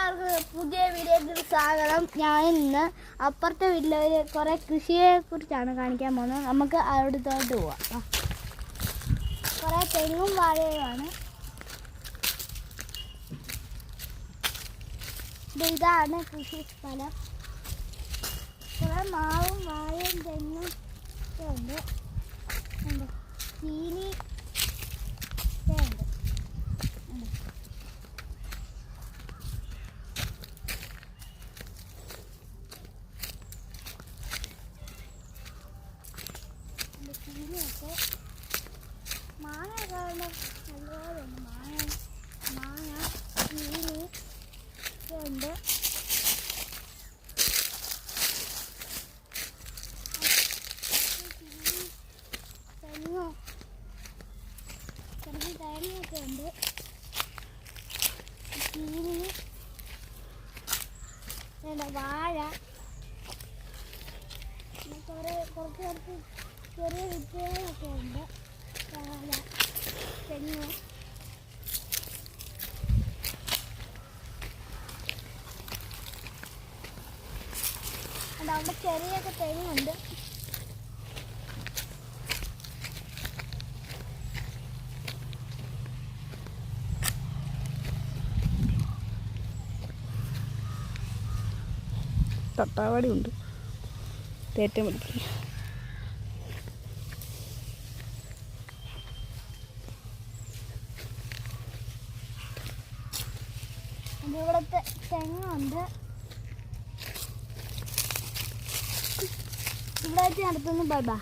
എല്ലാവർക്കും പുതിയ വീഡിയോയ്ക്ക് സ്വാഗതം. ഞാൻ ഇന്ന് അപ്പുറത്തെ വീട്ടിലെ കുറേ കൃഷിയെ കുറിച്ചാണ് കാണിക്കാൻ പോകുന്നത്. നമുക്ക് അവിടത്തോട്ട് പോവാം. കുറേ തെങ്ങും വാഴയുമാണ്. ഇതാണ് കൃഷി സ്ഥലം. കുറേ മാവും വാഴയും തെങ്ങും ഒക്കെ ഉണ്ട്. ചീനി ഒക്കെ ഉണ്ട്. ചീനിയൊക്കെ മാങ്ങയൊക്കെ നല്ലപോലെ ഉണ്ട്. മാങ്ങ ചീനി ഒക്കെ ഉണ്ട്. തെങ്ങോ ചെറിയ തേങ്ങയൊക്കെ ഉണ്ട്. ചീനി വാഴ കുറച്ച് ചെറിയ വിത്തുകളൊക്കെ ഉണ്ട്. വാഴ തെങ്ങ് അവിടെ ചെറിയൊക്കെ തെങ്ങുണ്ട്. തട്ടാവാടി ഉണ്ട്. തേറ്റം പിടിക്കും. ഇവിടുത്തെ തെങ്ങുണ്ട്. ഇവിടെ വെച്ച് നടത്തുന്നു. Bye bye.